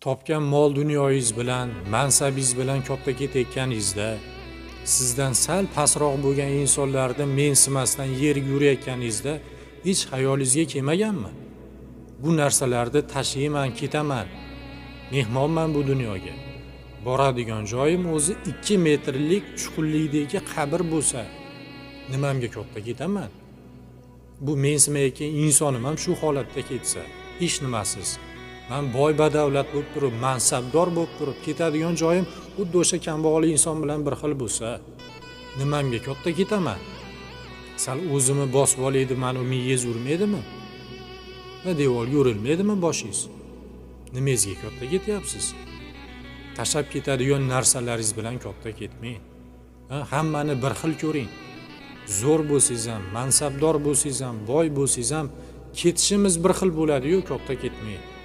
topgan mol dunyoyingiz bilan, mansabingiz bilan katta ketayotganingizda, sizdan sal pastroq bo'lgan insonlarni mensimasdan yerga urayotganingizda hech hayolingizga kelmaganmi? Bu narsalarni tashiyman, ketaman. Mehmonman bu dunyoga. Boradigan joyim o'zi 2 metrlik chuqurlikdagi qabr bo'lsa, nimamga katta ketaman? Bu mensimayotgan insonim ham shu holatda ketsa, hech nimasiz. Men boy badavlat bo'lib turib, mansabdor bo'lib turib, ketadigan joyim xuddi o'sha kambag'al inson bilan bir xil bo'lsa, nimamga katta ketaman? Sal o'zimni bosib olaydi, meni miyangiz urmaydimi? Va devorga urilmaydimi boshingiz? Nimangizga katta ketyapsiz? Tashab ketadigan narsalaringiz bilan katta ketmang. Hammani bir xil ko'ring. Zo'r bo'lsangiz ham, mansabdor bo'lsangiz ham, boy bo'lsangiz ham ketishimiz bir xil bo'ladi-yu, katta ketmang.